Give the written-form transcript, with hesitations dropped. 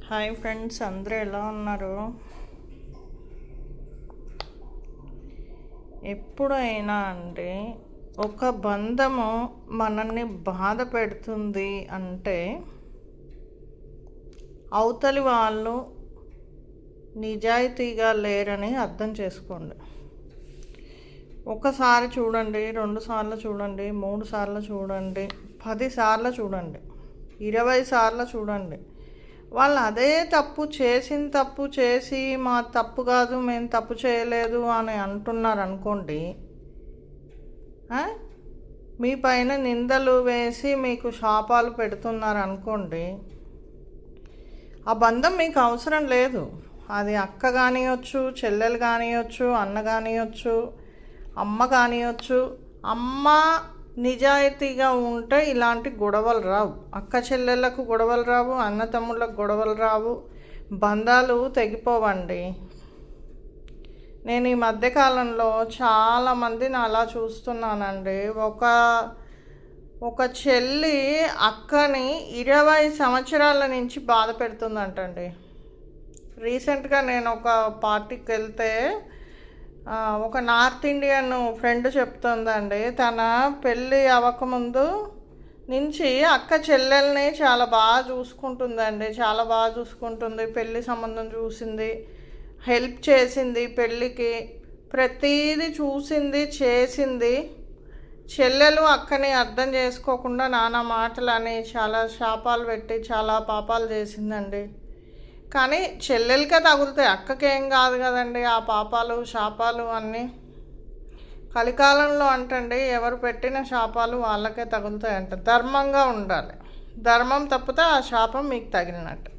Hi friends, అందరూ ఎలా ఉన్నారు? ఎప్పుడైనా అంటే ఒక బంధము మనల్ని బాధ పెడుతుంది అంటే అవతలి వాళ్ళు నిజాయితీగా లేరని అర్థం చేసుకోండి. ఒకసారి చూడండి, 2 సార్లు చూడండి, 3 సార్లు చూడండి, 10 సార్లు చూడండి, 20 సార్లు చూడండి. వాళ్ళు అదే తప్పు చేసి మా తప్పు కాదు, మేము తప్పు చేయలేదు అని అంటున్నారు అనుకోండి. మీ పైన నిందలు వేసి మీకు శాపాలు పెడుతున్నారు అనుకోండి. ఆ బంధం మీకు అవసరం లేదు. అది అక్క కానియొచ్చు, చెల్లెలు కానియొచ్చు, అన్న కానియొచ్చు, అమ్మ కానియొచ్చు. అమ్మ నిజాయితీగా ఉంటే ఇలాంటి గొడవలు రావు. అక్క చెల్లెళ్ళకు గొడవలు రావు, అన్న తమ్ముళ్ళకు గొడవలు రావు, బంధాలు తెగిపోవండి. నేను ఈ మధ్యకాలంలో చాలామందిని అలా చూస్తున్నానండి. ఒక చెల్లి అక్కని 20 సంవత్సరాల నుంచి బాధ పెడుతుందంటండి. రీసెంట్గా నేను ఒక పార్టీకి వెళ్తే ఒక నార్త్ ఇండియన్ ఫ్రెండ్ చెప్తుందండి, తన పెళ్ళి అవ్వకముందు నుంచి అక్క చెల్లెల్ని చాలా బాగా చూసుకుంటుందండి. చాలా బాగా చూసుకుంటుంది. పెళ్ళి సంబంధం చూసింది, హెల్ప్ చేసింది, పెళ్ళికి ప్రతీది చూసింది, చేసింది. చెల్లెలు అక్కని అర్థం చేసుకోకుండా నానా మాటలని చాలా శాపాలు పెట్టి చాలా పాపాలు చేసిందండి. కానీ చెల్లెలకే తగులుతాయి, అక్కకేం కాదు కదండి ఆ పాపాలు శాపాలు అన్నీ. కలికాలంలో అంటండి, ఎవరు పెట్టిన శాపాలు వాళ్ళకే తగులుతాయంట. ధర్మంగా ఉండాలి. ధర్మం తప్పితే ఆ శాపం మీకు తగిలినట్టు.